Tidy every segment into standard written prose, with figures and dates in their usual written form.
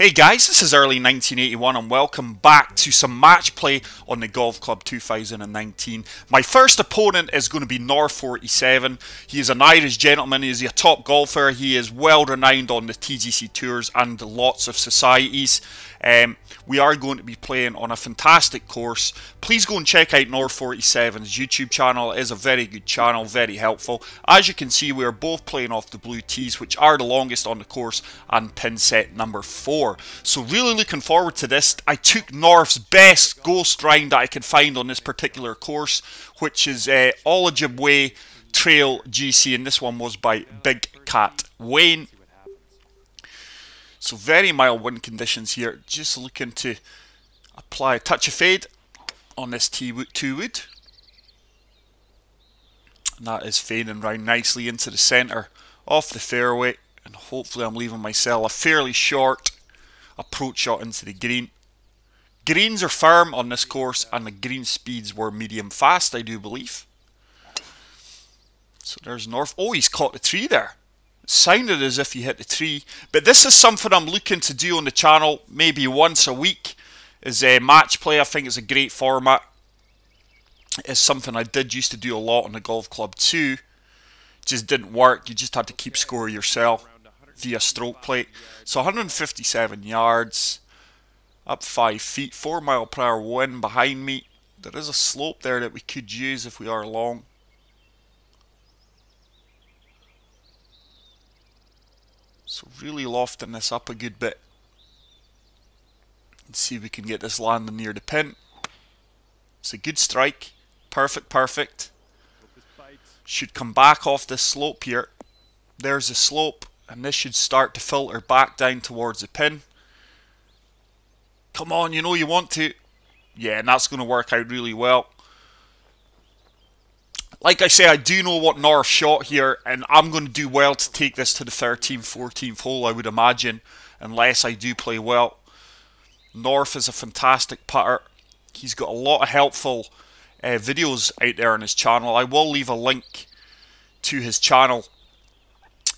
Hey guys, this is Early-1981 and welcome back to some match play on the Golf Club 2019. My first opponent is going to be Nor47. He is an Irish gentleman, he is a top golfer, he is well renowned on the TGC tours and lots of societies. We are going to be playing on a fantastic course. Please go and check out Nor47's YouTube channel. It is a very good channel, very helpful. As you can see, we are both playing off the blue tees, which are the longest on the course, and pin set number 4. So really looking forward to this. I took North's best ghost round that I could find on this particular course, which is Ojibwe Trail GC, and this one was by Big Cat Wayne. So very mild wind conditions here. Just looking to apply a touch of fade on this 2 wood. And that is fading round nicely into the centre of the fairway. And hopefully I'm leaving myself a fairly short approach shot into the green. Greens are firm on this course and the green speeds were medium fast, I do believe. So there's North. Oh, he's caught the tree there. It sounded as if he hit the tree. But this is something I'm looking to do on the channel maybe once a week. Is match play. I think it's a great format. It's something I did used to do a lot on the Golf Club too. Just didn't work. You just had to keep score yourself via stroke play. So 157 yards, up 5 feet, 4 mile per hour wind behind me. There is a slope there that we could use if we are long. So really lofting this up a good bit. Let's see if we can get this landing near the pin. It's a good strike. Perfect, perfect. Should come back off this slope here. There's the slope, and this should start to filter back down towards the pin. Come on, you know you want to. Yeah, and that's going to work out really well. Like I say, I do know what North shot here, and I'm going to do well to take this to the 13th, 14th hole, I would imagine, unless I do play well. North is a fantastic putter. He's got a lot of helpful videos out there on his channel. I will leave a link to his channel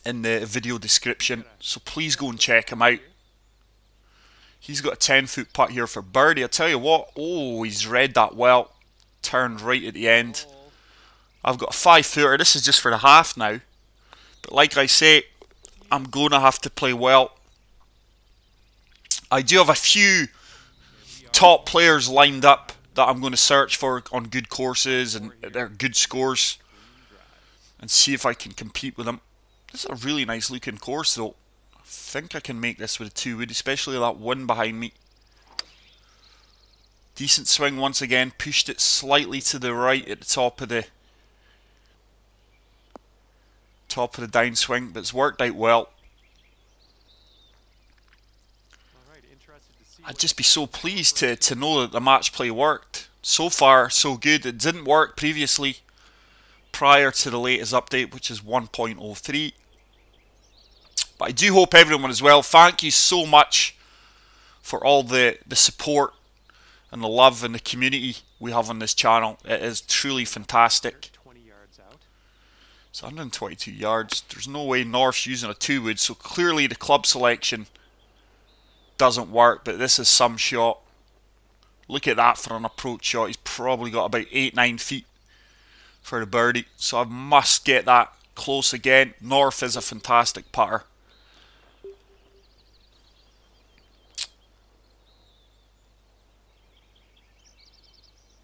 in the video description, so please go and check him out. He's got a 10-foot putt here for birdie. I tell you what, oh, he's read that well. Turned right at the end. I've got a 5-footer. This is just for the half now. But like I say, I'm going to have to play well. I do have a few top players lined up that I'm going to search for on good courses and their good scores. And see if I can compete with them. This is a really nice looking course though. I think I can make this with a 2 wood, especially that wind behind me. Decent swing once again. Pushed it slightly to the right at the top of the downswing, but it's worked out well. I'd just be so pleased to know that the match play worked. So far, so good. It didn't work previously prior to the latest update, which is 1.03. But I do hope everyone is well. Thank you so much for all the support and the love and the community we have on this channel. It is truly fantastic. It's 122 yards. There's no way North's using a 2 wood, so clearly the club selection doesn't work, but this is some shot. Look at that for an approach shot. He's probably got about 8-9 feet for the birdie, so I must get that close again. North is a fantastic putter.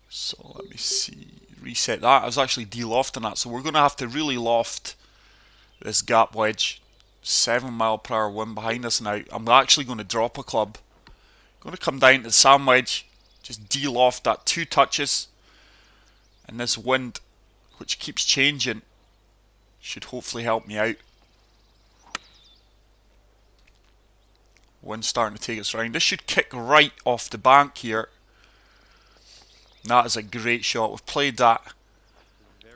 So let me see. Reset that. I was actually de-lofting that, so we're going to have to really loft this gap wedge. 7 mile per hour wind behind us now. I'm actually going to drop a club. Going to come down to the sand wedge. Just de-loft that 2 touches. And this wind, which keeps changing, should hopefully help me out. Wind starting to take us round. This should kick right off the bank here. That is a great shot. We've played that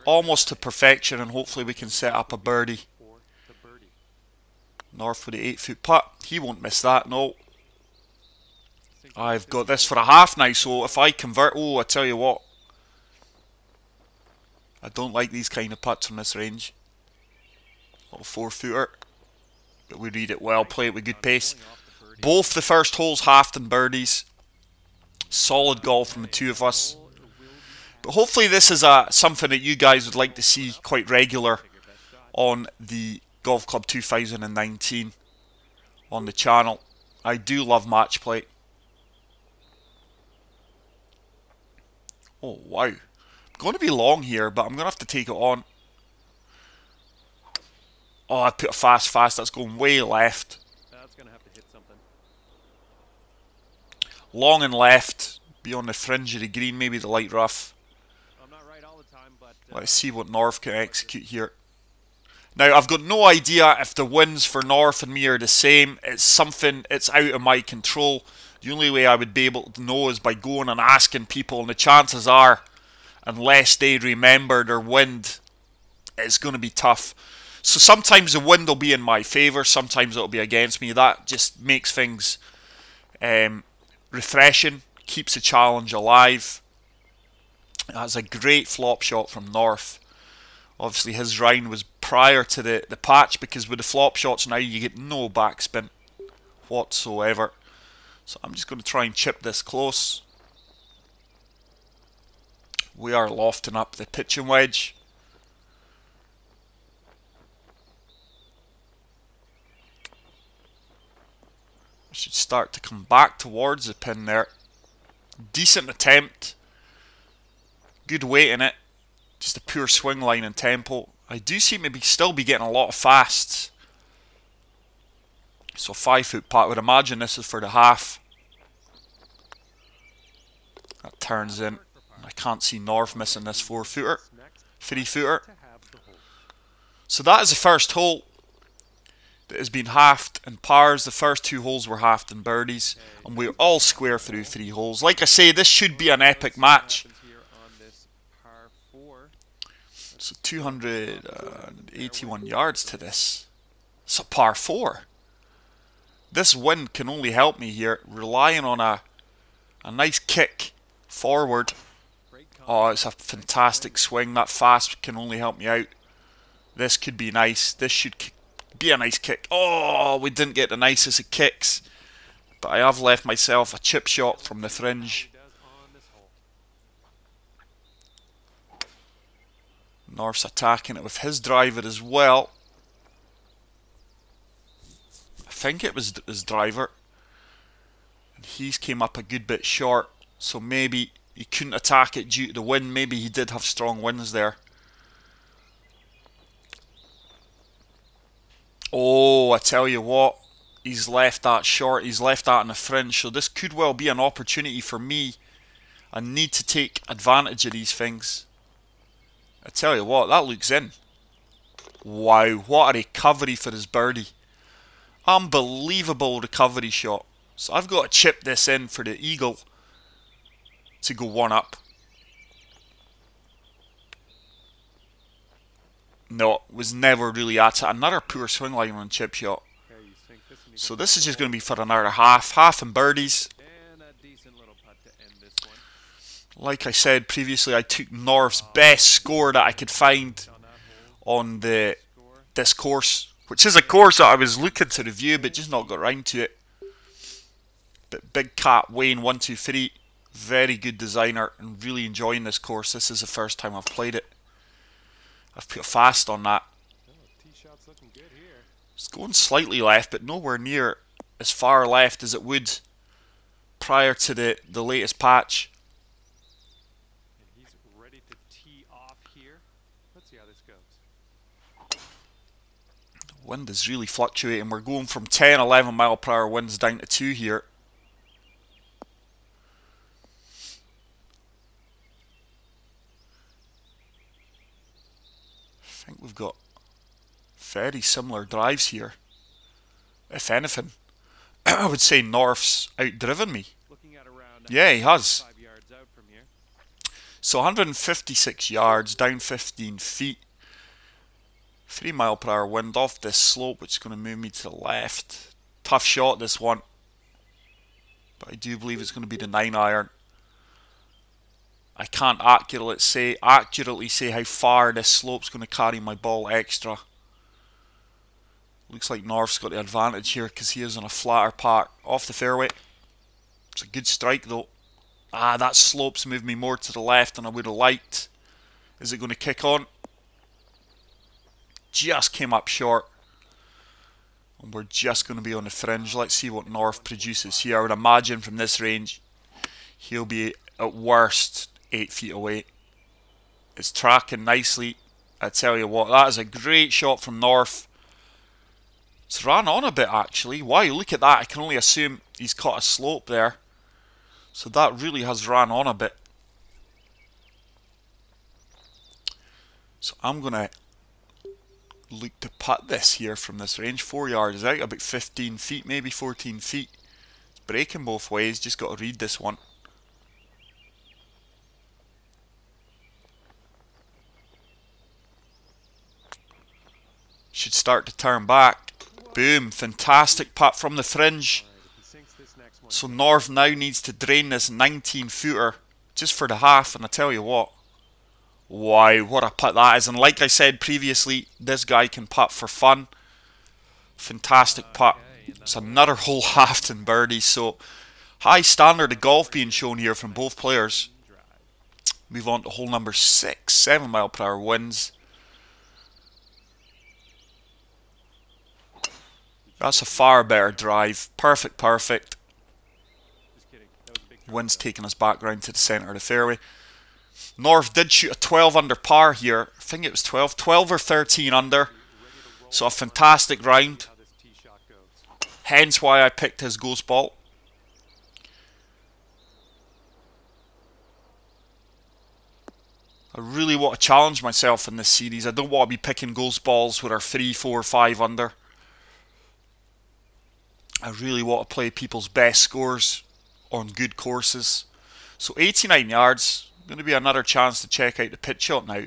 almost to perfection, and hopefully we can set up a birdie. North with the 8-foot putt. He won't miss that, no. I've got this for a half now, so if I convert... Oh, I tell you what. I don't like these kind of putts from this range. Little 4-footer. But we read it well, play it with good pace. Both the first holes halved and birdies. Solid golf from the two of us. But hopefully this is something that you guys would like to see quite regular on the Golf Club 2019 on the channel. I do love match play. Oh wow. I'm going to be long here, but I'm going to have to take it on. Oh, I put a fast. That's going way left. That's going to have to hit something. Long and left. Be on the fringe of the green, maybe the light rough. I'm not right all the time, but let's see what North can execute here. Now, I've got no idea if the wins for North and me are the same. It's something, it's out of my control. The only way I would be able to know is by going and asking people, and the chances are, unless they remember their wind, it's going to be tough. So sometimes the wind will be in my favour, sometimes it'll be against me. That just makes things refreshing, keeps the challenge alive. That's a great flop shot from North. Obviously his round was prior to the patch, because with the flop shots now you get no backspin whatsoever. So I'm just going to try and chip this close. We are lofting up the pitching wedge. I should start to come back towards the pin there. Decent attempt. Good weight in it. Just a pure swing line and tempo. I do seem to still be getting a lot of fasts. So 5-foot putt. I would imagine this is for the half. That turns in. I can't see North missing this 4-footer. 3-footer. So that is the first hole that has been halved in pars. The first two holes were halved in birdies, and we're all square through 3 holes. Like I say, this should be an epic match. So 281 yards to this. It's a par 4. This wind can only help me here, relying on a nice kick forward. Oh, it's a fantastic swing. That fast can only help me out. This could be nice. This should be a nice kick. Oh, we didn't get the nicest of kicks, but I have left myself a chip shot from the fringe. North's attacking it with his driver as well. I think it was his driver, and he's came up a good bit short, so maybe he couldn't attack it due to the wind. Maybe he did have strong winds there. Oh, I tell you what, he's left that short. He's left that in the fringe, so this could well be an opportunity for me. I need to take advantage of these things. I tell you what, that looks in. Wow, what a recovery for his birdie. Unbelievable recovery shot. So I've got to chip this in for the eagle to go 1 up. No, was never really at it. Another poor swing line on chip shot. So this is just going to be for another half and birdies. Like I said previously, I took North's best score that I could find on this course, which is a course that I was looking to review but just not got round to it. But Big Cat Wayne 123, very good designer, and really enjoying this course. This is the first time I've played it. I've put a fast on that. It's going slightly left, but nowhere near as far left as it would prior to the latest patch. The wind is really fluctuating. We're going from 10, 11 mile per hour winds down to 2 here. I think we've got very similar drives here. If anything, I would say North's outdriven me. Yeah, he has. So 156 yards, down 15 feet. 3 mile per hour wind off this slope, which is going to move me to the left. Tough shot, this one. But I do believe it's going to be the 9-iron. I can't accurately say how far this slope's going to carry my ball extra. Looks like North's got the advantage here because he is on a flatter part off the fairway. It's a good strike though. Ah, that slope's moved me more to the left than I would have liked. Is it going to kick on? Just came up short. And we're just going to be on the fringe. Let's see what North produces here. I would imagine from this range, he'll be at worst 8 feet away. It's tracking nicely. I tell you what, that is a great shot from North. It's ran on a bit actually. Wow, look at that. I can only assume he's caught a slope there. So that really has ran on a bit. So I'm going to look to putt this here from this range. 4 yards out, about 15 feet, maybe 14 feet. It's breaking both ways, just got to read this one. Should start to turn back. Boom, fantastic putt from the fringe. So North now needs to drain this 19 footer just for the half, and I tell you what, wow, what a putt that is. And like I said previously, this guy can putt for fun. Fantastic putt. It's another hole halved in birdie, so high standard of golf being shown here from both players. Move on to hole number 6, 7 mile per hour winds. That's a far better drive. Perfect, perfect. Wind's taking us back round to the centre of the fairway. North did shoot a 12 under par here. I think it was 12 or 13 under. So a fantastic round. Hence why I picked his ghost ball. I really want to challenge myself in this series. I don't want to be picking ghost balls with our 3, 4, 5 under. I really want to play people's best scores on good courses. So 89 yards. Going to be another chance to check out the pitch shot now.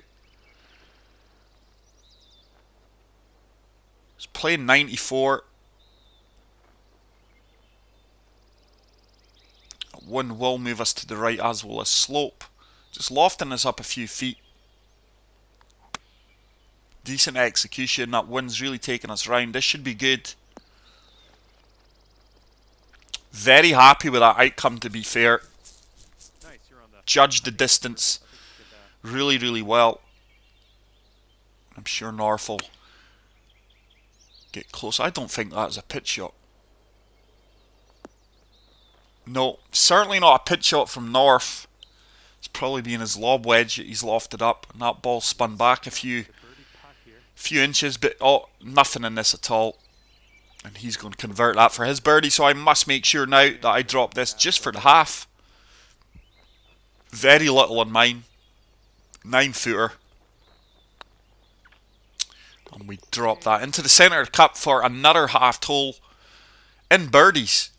It's playing 94. Wind will move us to the right as well as slope. Just lofting us up a few feet. Decent execution. That wind's really taking us round. This should be good. Very happy with that outcome, to be fair. Judged the distance really, really well. I'm sure North will get close. I don't think that's a pitch shot. No, certainly not a pitch shot from North. It's probably been his lob wedge that he's lofted up, and that ball spun back a few inches, but oh, nothing in this at all. And he's going to convert that for his birdie, so I must make sure now that I drop this just for the half. Very little on mine. 9 footer. And we drop that into the centre of the cup for another half hole in birdies.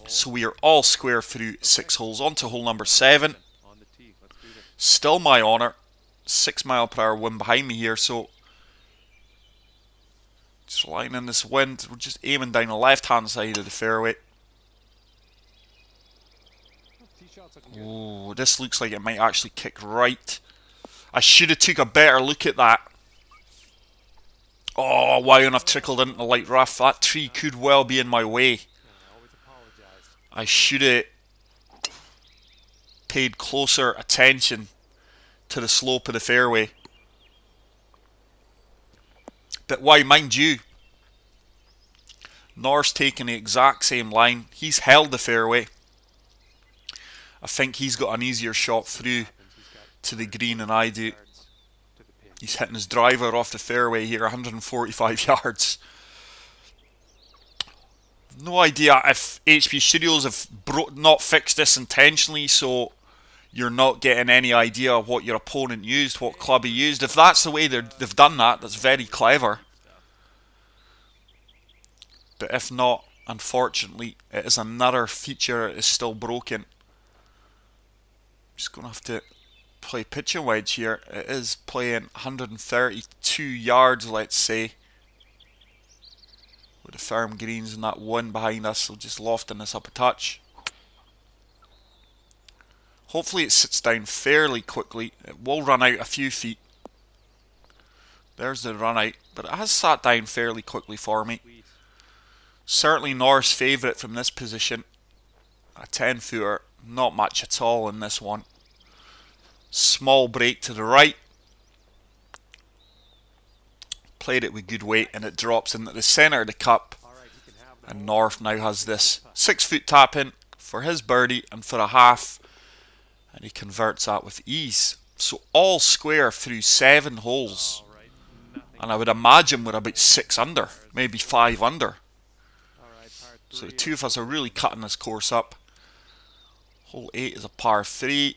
So we are all square through 6 holes. On to hole number 7. Still my honour. 6 mile per hour wind behind me here, so just lying in this wind. We're just aiming down the left hand side of the fairway. Oh, this looks like it might actually kick right. I should have took a better look at that. Oh, wow, and I've trickled into the light rough. That tree could well be in my way. I should have paid closer attention to the slope of the fairway. But why, mind you, North's taking the exact same line. He's held the fairway. I think he's got an easier shot through to the green than I do. He's hitting his driver off the fairway here, 145 yards. No idea if HP Studios have not fixed this intentionally, so you're not getting any idea of what your opponent used, what club he used. If that's the way they've done that, that's very clever. But if not, unfortunately, it is another feature that is still broken. Just going to have to play pitching wedge here. It is playing 132 yards, let's say. With the firm greens and that wind behind us, so just lofting this up a touch. Hopefully it sits down fairly quickly. It will run out a few feet. There's the run out, but it has sat down fairly quickly for me. Sweet. Certainly North's favourite from this position. A 10-footer, not much at all in this one. Small break to the right. Played it with good weight and it drops into the centre of the cup. All right, you can have the And ball. North now has this 6-foot tap in for his birdie and for a half. And he converts that with ease. So all square through 7 holes. All right, nothing. And I would imagine we're about 6 under, maybe 5 under. All right, par So the three. two of us are really cutting this course up. Hole 8 is a par 3.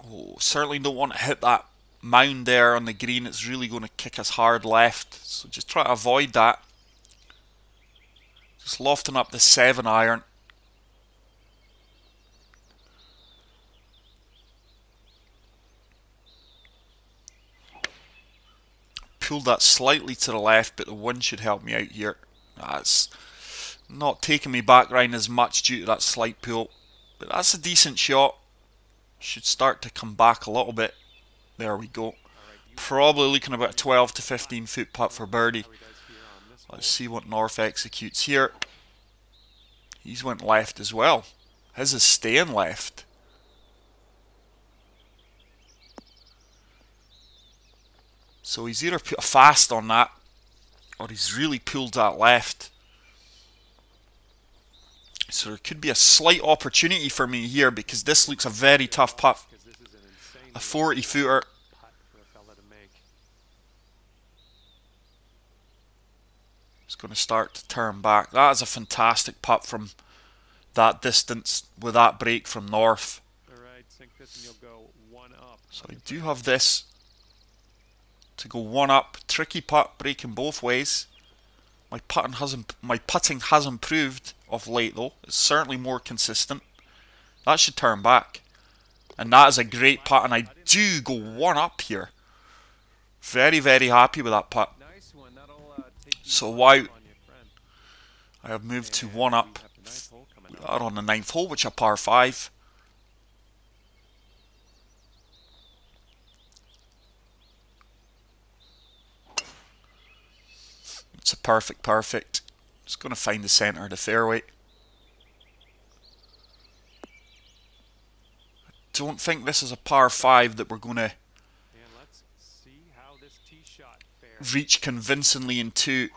Oh, certainly don't want to hit that mound there on the green. It's really going to kick us hard left. So just try to avoid that. Just lofting up the 7 iron. Pulled that slightly to the left, but the wind should help me out here. That's not taking me back round as much due to that slight pull. But that's a decent shot. Should start to come back a little bit. There we go. All right, you Probably looking about a 12 to 15 foot putt for birdie. how he does here on this Let's hole. see what North executes here. He's went left as well. His is staying left. So he's either put a fast on that or he's really pulled that left. So there could be a slight opportunity for me here because this looks a very tough putt. 'Cause this is an insanely A 40 footer. putt for a fella to make. It's going to start to turn back. That is a fantastic putt from that distance with that break from North. All right, sink this and you'll go one up. So I do have this to go one up. Tricky putt, breaking both ways. My putting has improved of late though. It's certainly more consistent. That should turn back. And that is a great putt, and I do go one up here. Very, very happy with that putt. Nice one. That'll take you So one wow, up on your friend. I have moved to And one we up. have the ninth hole coming We up. are on the 9th hole, which is a par 5. It's a perfect. Just going to find the centre of the fairway. I don't think this is a par 5 that we're going to And let's see how this tee shot fares. reach convincingly in 2.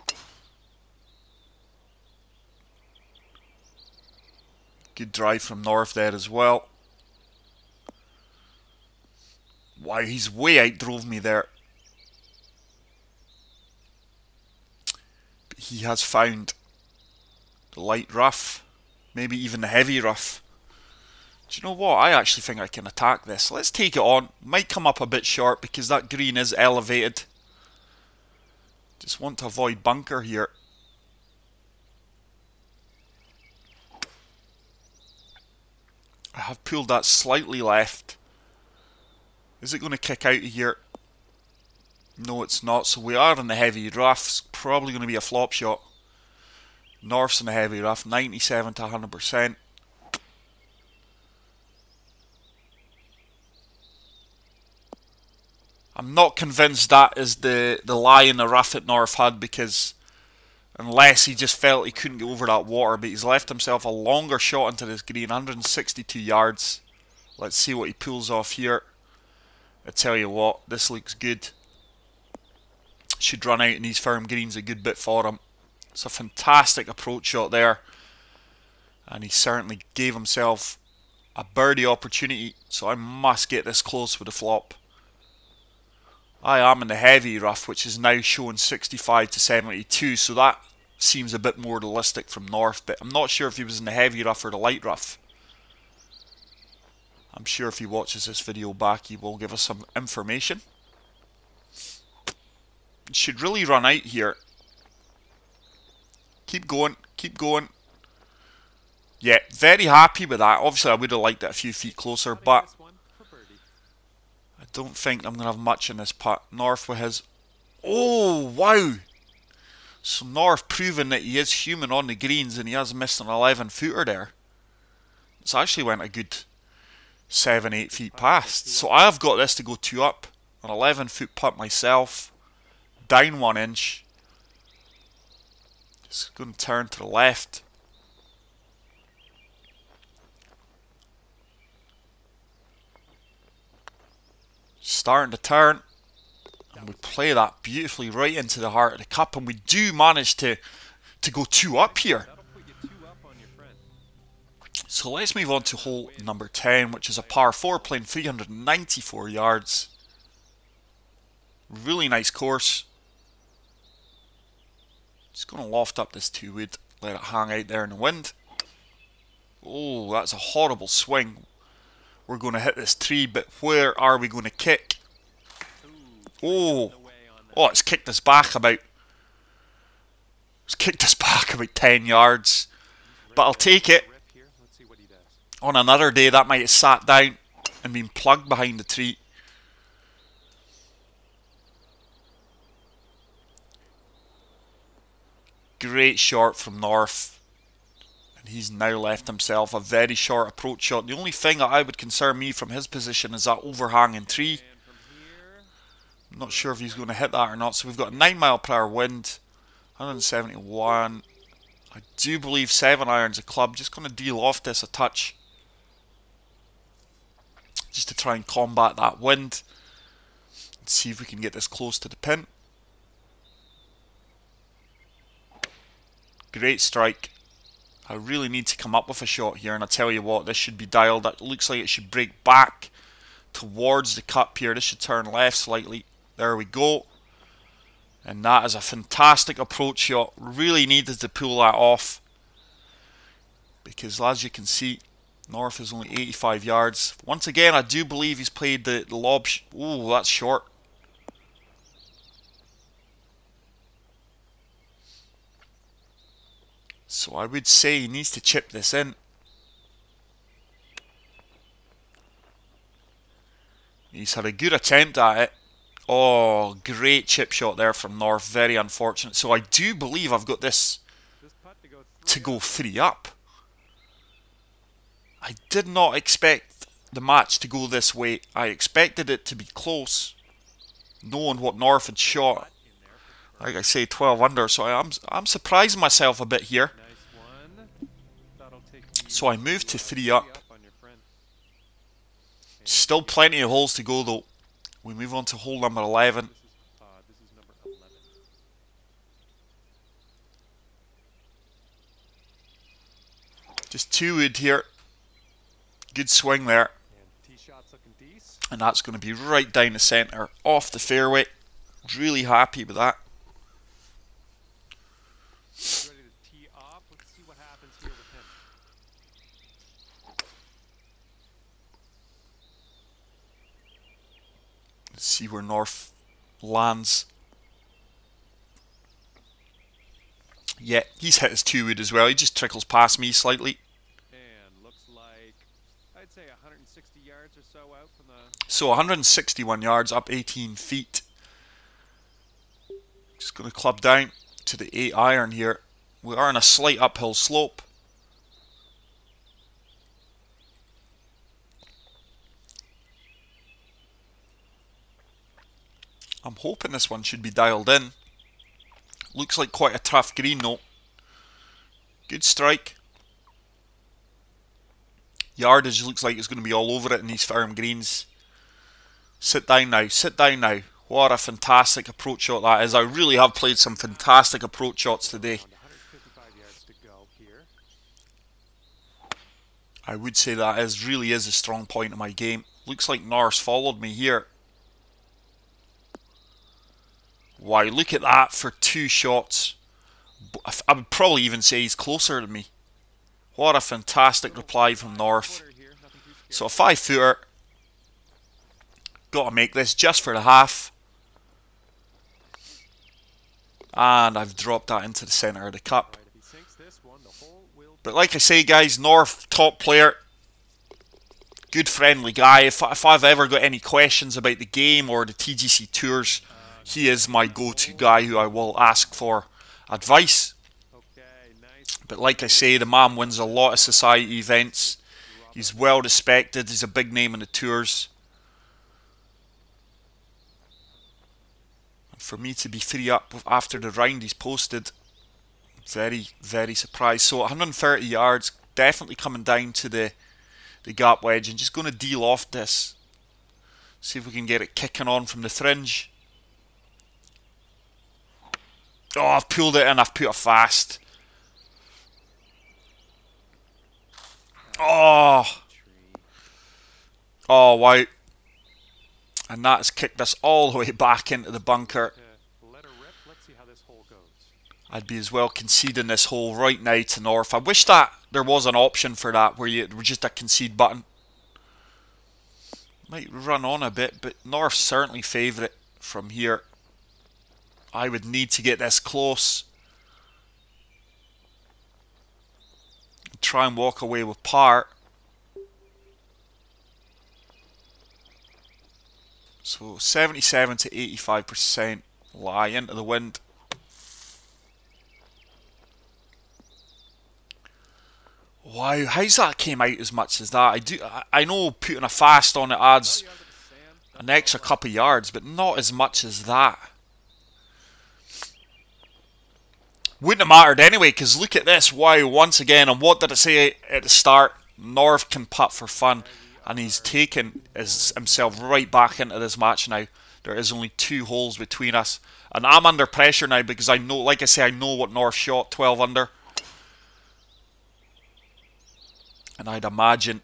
Good drive from North there as well. Wow, he's way out drove me there. But he has found the light rough, maybe even the heavy rough. Do you know what? I actually think I can attack this. Let's take it on. Might come up a bit short because that green is elevated. Just want to avoid bunker here. I have pulled that slightly left. Is it going to kick out of here? No, it's not. So we are in the heavy rough. It's probably going to be a flop shot. North's in the heavy rough, 97 to 100%. I'm not convinced that is the lie in the rough that North had, because unless he just felt he couldn't get over that water, but he's left himself a longer shot into this green, 162 yards. Let's see what he pulls off here. I tell you what, this looks good. Should run out in these firm greens a good bit for him. It's a fantastic approach shot there. And he certainly gave himself a birdie opportunity. So I must get this close with a flop. I am in the heavy rough, which is now showing 65 to 72. So that seems a bit more realistic from North. But I'm not sure if he was in the heavy rough or the light rough. I'm sure if he watches this video back, he will give us some information. Should really run out here. Keep going, keep going. Yeah, very happy with that. Obviously, I would have liked it a few feet closer, but This one for birdie. I don't think I'm going to have much in this putt. North with his... Oh, wow! So North proving that he is human on the greens, and he has missed an 11-footer there. It's actually went a good 7-8 feet past. So I have got this to go 2 up. An 11-foot putt myself. Down 1 inch. Just going to turn to the left. Starting to turn. And we play that beautifully right into the heart of the cup. And we do manage to go 2 up here. So let's move on to hole number 10, which is a par 4 playing 394 yards. Really nice course. Just going to loft up this 2-wood, let it hang out there in the wind. Oh, that's a horrible swing. We're going to hit this tree, but where are we going to kick? Oh, it's kicked us back about. It's kicked us back about 10 yards. But I'll take it. On another day, that might have sat down and been plugged behind the tree. Great shot from North. And he's now left himself a very short approach shot. The only thing that I would concern me from his position is that overhanging tree. I'm not sure if he's going to hit that or not. So we've got a 9-mile-per-hour wind. 171. I do believe 7 irons a club. Just going to de-loft this a touch. Just to try and combat that wind. Let's see if we can get this close to the pin. Great strike. I really need to come up with a shot here, and I tell you what, this should be dialed. It looks like it should break back towards the cup here. This should turn left slightly. There we go. And that is a fantastic approach shot. Really needed to pull that off. Because as you can see, North is only 85 yards. Once again, I do believe he's played the lob. Oh, that's short. So I would say he needs to chip this in. He's had a good attempt at it. Oh, great chip shot there from North. Very unfortunate. So I do believe I've got this to go 3 up. I did not expect the match to go this way. I expected it to be close, knowing what North had shot. Like I say, 12 under. So I'm surprising myself a bit here. So I moved to 3 up. Still plenty of holes to go though. We move on to hole number 11. Just 2-wood here. Good swing there. And that's going to be right down the centre, off the fairway. Really happy with that. Let's see where North lands. Yeah, he's hit his 2-wood as well. He just trickles past me slightly. And looks like, I'd say 160 yards or so out from the... So 161 yards, up 18 feet. Just going to club down to the 8 iron here. We are on a slight uphill slope. I'm hoping this one should be dialed in. Looks like quite a tough green though. Good strike. Yardage looks like it's going to be all over it in these firm greens. Sit down now, sit down now. What a fantastic approach shot that is. I really have played some fantastic approach shots today. I would say that really is a strong point of my game. Looks like Norris followed me here. Wow, look at that for 2 shots. I would probably even say he's closer than me. What a fantastic reply from North. So a 5-footer. Got to make this just for the half. And I've dropped that into the centre of the cup. But like I say guys, North, top player. Good friendly guy. If I've ever got any questions about the game or the TGC tours, he is my go-to guy who I will ask for advice. But like I say, the man wins a lot of society events. He's well respected. He's a big name in the tours. For me to be 3 up after the round he's posted, very, very surprised. So 130 yards, definitely coming down to the gap wedge, and just going to de-loft this. See if we can get it kicking on from the fringe. Oh, I've pulled it in, I've put it fast. Oh. Oh, wow. And that has kicked us all the way back into the bunker. I'd be as well conceding this hole right now to North. I wish that there was an option for that where you were just a concede button. Might run on a bit, but North certainly favourite from here. I would need to get this close. Try and walk away with par. So 77 to 85% lie into the wind. Wow, how's that came out as much as that? I know putting a fast on it adds an extra couple of yards, but not as much as that. Wouldn't have mattered anyway, because look at this. Wow, once again, and what did I say at the start? North can putt for fun, and he's taken himself right back into this match now. There is only 2 holes between us, and I'm under pressure now because I know, like I say, I know what North shot, 12 under. And I'd imagine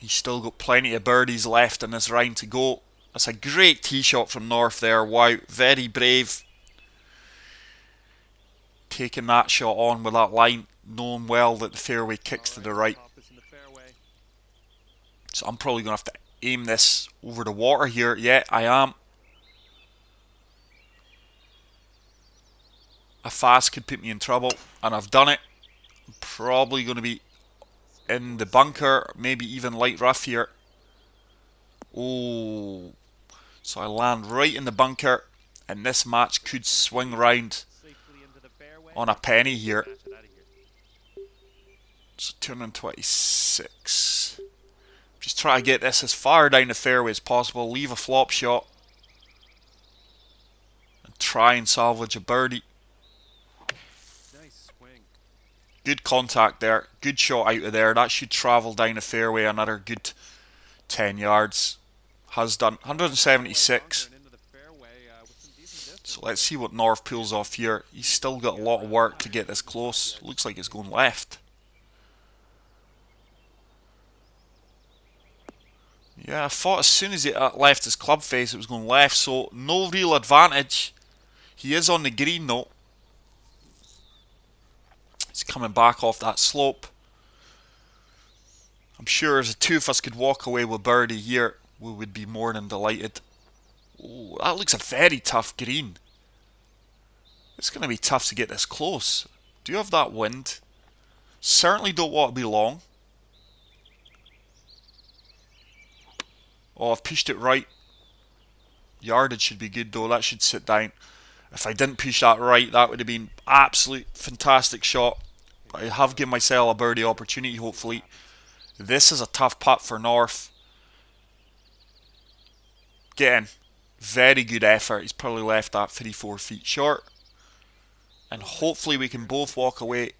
he's still got plenty of birdies left in this round to go. That's a great tee shot from North there. Wow, very brave. Taking that shot on with that line, knowing well that the fairway kicks to the right. So I'm probably going to have to aim this over the water here. Yeah, I am. A fast could put me in trouble, and I've done it. I'm probably going to be in the bunker, maybe even light rough here. Oh, so I land right in the bunker, and this match could swing round on a penny here. So 226. Just try to get this as far down the fairway as possible, leave a flop shot, and try and salvage a birdie. Good contact there, good shot out of there. That should travel down the fairway another good 10 yards. Has done 176. So let's see what North pulls off here. He's still got a lot of work to get this close. Looks like it's going left. Yeah, I thought as soon as he left his club face it was going left, so no real advantage. He is on the green though. He's coming back off that slope. I'm sure as the 2 of us could walk away with birdie here, we would be more than delighted. Oh, that looks a very tough green. It's going to be tough to get this close. Do you have that wind? Certainly don't want to be long. Oh, I've pushed it right. Yardage should be good though. That should sit down. If I didn't push that right, that would have been absolute fantastic shot. But I have given myself a birdie opportunity, hopefully. This is a tough putt for North. Getting very good effort. He's probably left that 3-4 feet short. And hopefully we can both walk away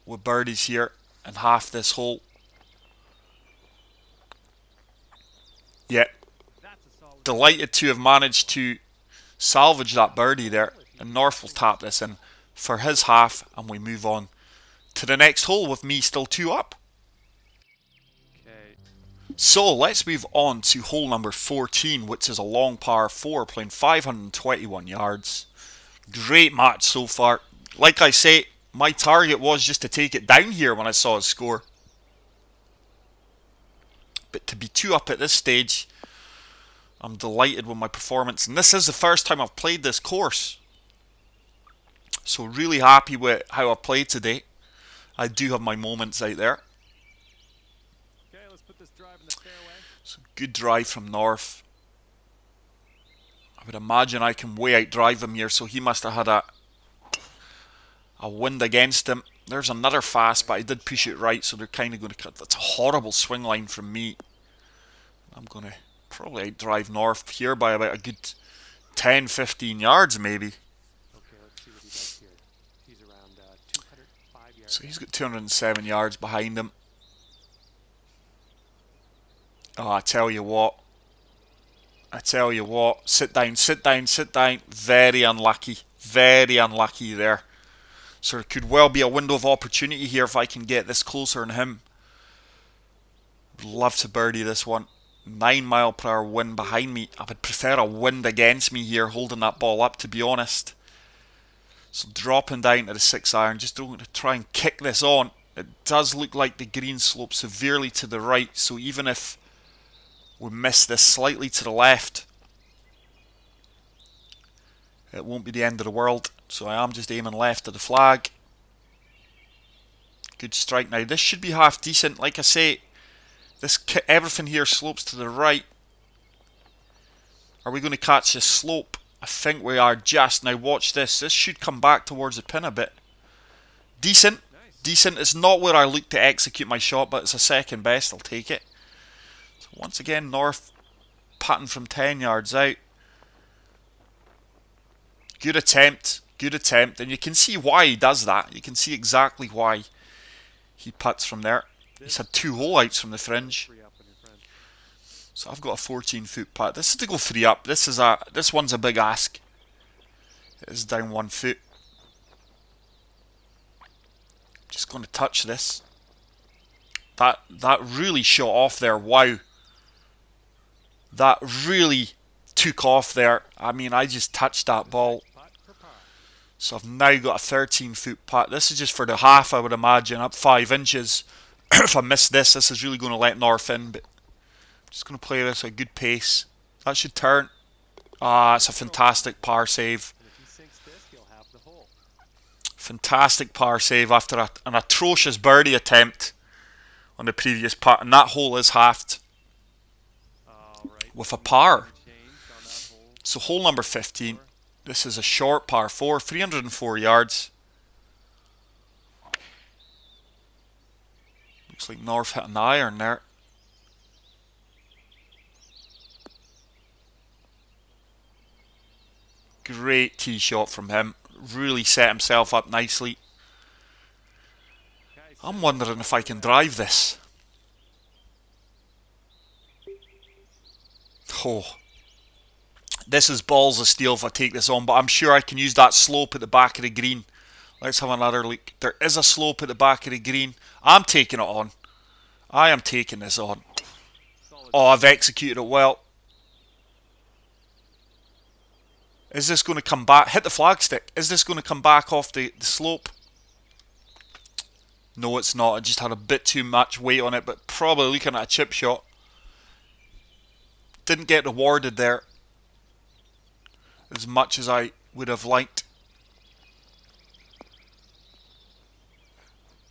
with birdies here and half this hole. Yeah. Delighted to have managed to salvage that birdie there. And North will tap this in for his half, and we move on to the next hole with me still 2 up. Okay. So let's move on to hole number 14, which is a long par 4 playing 521 yards. Great match so far. Like I say, my target was just to take it down here when I saw his score. But to be 2 up at this stage, I'm delighted with my performance. And this is the first time I've played this course. So really happy with how I played today. I do have my moments out there. Okay, let's put this drive in the fairway. So good drive from North. I would imagine I can way out drive him here, so he must have had a wind against him. There's another fast, but I did push it right, so they're kind of going to cut. That's a horrible swing line from me. I'm going to probably out drive North here by about a good 10, 15 yards maybe. Okay, let's see what he does here. He's around 205 yards. So he's got 207 yards behind him. Oh, I tell you what. I tell you what. Sit down, sit down, sit down. Very unlucky. Very unlucky there. So there could well be a window of opportunity here if I can get this closer than him. Would love to birdie this one. 9 mile per hour wind behind me. I would prefer a wind against me here holding that ball up, to be honest. So dropping down to the 6 iron. Just going to try and kick this on. It does look like the green slopes severely to the right. So even if we miss this slightly to the left, it won't be the end of the world. So I am just aiming left of the flag. Good strike. Now this should be half decent. Like I say, everything here slopes to the right. Are we going to catch this slope? I think we are just. Now watch this. This should come back towards the pin a bit. Decent. Nice. Decent. It's not where I look to execute my shot, but it's a second best. I'll take it. So once again, North putting from 10 yards out. Good attempt. Good attempt. And you can see why he does that. You can see exactly why he putts from there. He's had 2 hole outs from the fringe. So I've got a 14-foot putt. This is to go 3 up. This one's a big ask. It is down 1 foot. Just going to touch this. That really shot off there. Wow. That really took off there. I mean, I just touched that ball. So I've now got a 13-foot putt. This is just for the half, I would imagine, up 5 inches. If I miss this, this is really going to let North in. But I'm just going to play this at a good pace. That should turn. Ah, it's a fantastic par save. Fantastic par save after an atrocious birdie attempt on the previous putt. And that hole is halved with a par. So hole number 15. This is a short par 4, 304 yards. Looks like North hit an iron there. Great tee shot from him. Really set himself up nicely. I'm wondering if I can drive this. Oh. This is balls of steel if I take this on, but I'm sure I can use that slope at the back of the green. Let's have another look. There is a slope at the back of the green. I'm taking it on. I am taking this on. Oh, I've executed it well. Is this going to come back? Hit the flagstick. Is this going to come back off the slope? No, it's not. I just had a bit too much weight on it, but probably looking at a chip shot. Didn't get rewarded there as much as I would have liked.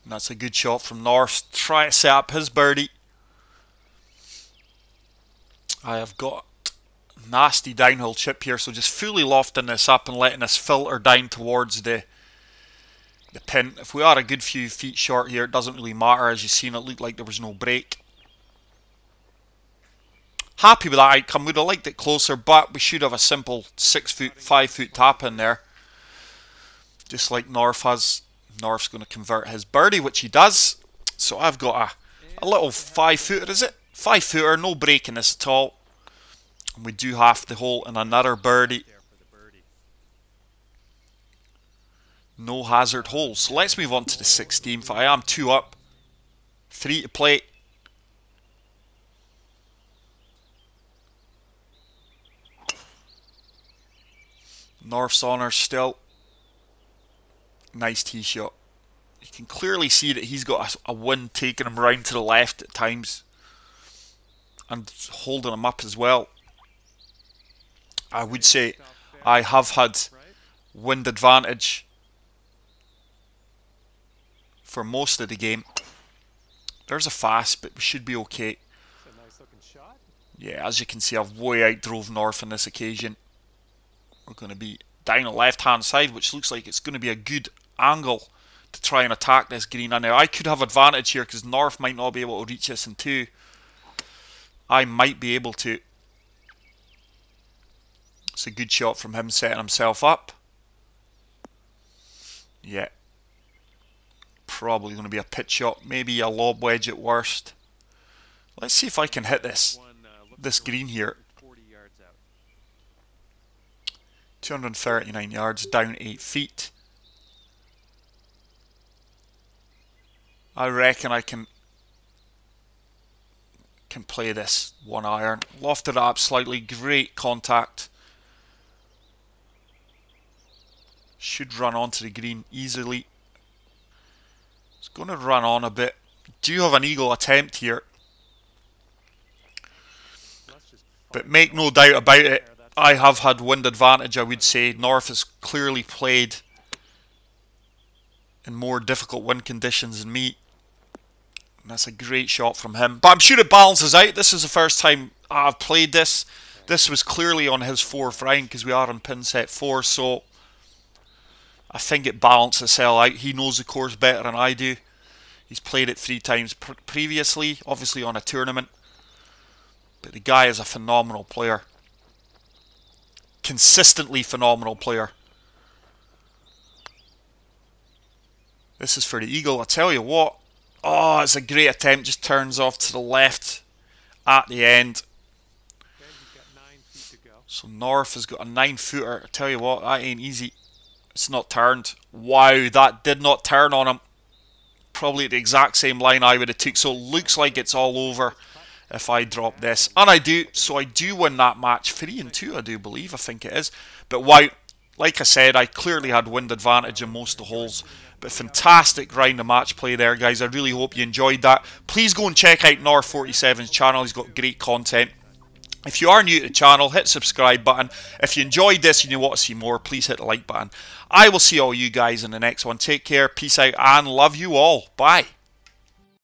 And that's a good shot from North. Try to set up his birdie. I have got nasty downhill chip here, so just fully lofting this up and letting this filter down towards the pin. If we are a good few feet short here, it doesn't really matter. As you've seen, it looked like there was no break. Happy with that outcome. Would have liked it closer, but we should have a simple 6 foot, 5 foot tap in there. Just like North has. North's going to convert his birdie, which he does. So I've got a little 5 footer, is it? 5 footer, no break in this at all. And we do half the hole in another birdie. No hazard holes. So let's move on to the 16th. I am 2 up. 3 to play. North's honour still. Nice tee shot. You can clearly see that he's got a wind taking him round to the left at times. And holding him up as well. I would say I have had wind advantage for most of the game. There's a fast, but we should be okay. Yeah, as you can see, I've way outdrove North on this occasion. We're going to be down the left-hand side, which looks like it's going to be a good angle to try and attack this green. And now I could have advantage here because North might not be able to reach this in 2. I might be able to. It's a good shot from him setting himself up. Yeah. Probably going to be a pitch shot. Maybe a lob wedge at worst. Let's see if I can hit this green here. 239 yards, down 8 feet. I reckon I can play this 1 iron. Lofted it up slightly, great contact. Should run onto the green easily. It's going to run on a bit. Do have an eagle attempt here. But make no doubt about it, I have had wind advantage, I would say. North has clearly played in more difficult wind conditions than me. And that's a great shot from him. But I'm sure it balances out. This is the first time I've played this. This was clearly on his 4th round because we are on pin set 4. So I think it balances itself out. He knows the course better than I do. He's played it 3 times previously, obviously on a tournament. But the guy is a phenomenal player. Consistently phenomenal player. This is for the eagle. I tell you what. Oh, it's a great attempt. Just turns off to the left at the end. So North has got a 9-footer. I tell you what, that ain't easy. It's not turned. Wow, that did not turn on him. Probably the exact same line I would have took. So it looks like it's all over if I drop this. And I do. So I do win that match 3-2, I do believe. I think it is. But wow, like I said, I clearly had wind advantage in most of the holes. But fantastic round of match play there, guys. I really hope you enjoyed that. Please go and check out Nor47's channel. He's got great content. If you are new to the channel, hit the subscribe button. If you enjoyed this and you want to see more, please hit the like button. I will see all you guys in the next one. Take care, peace out, and love you all. Bye.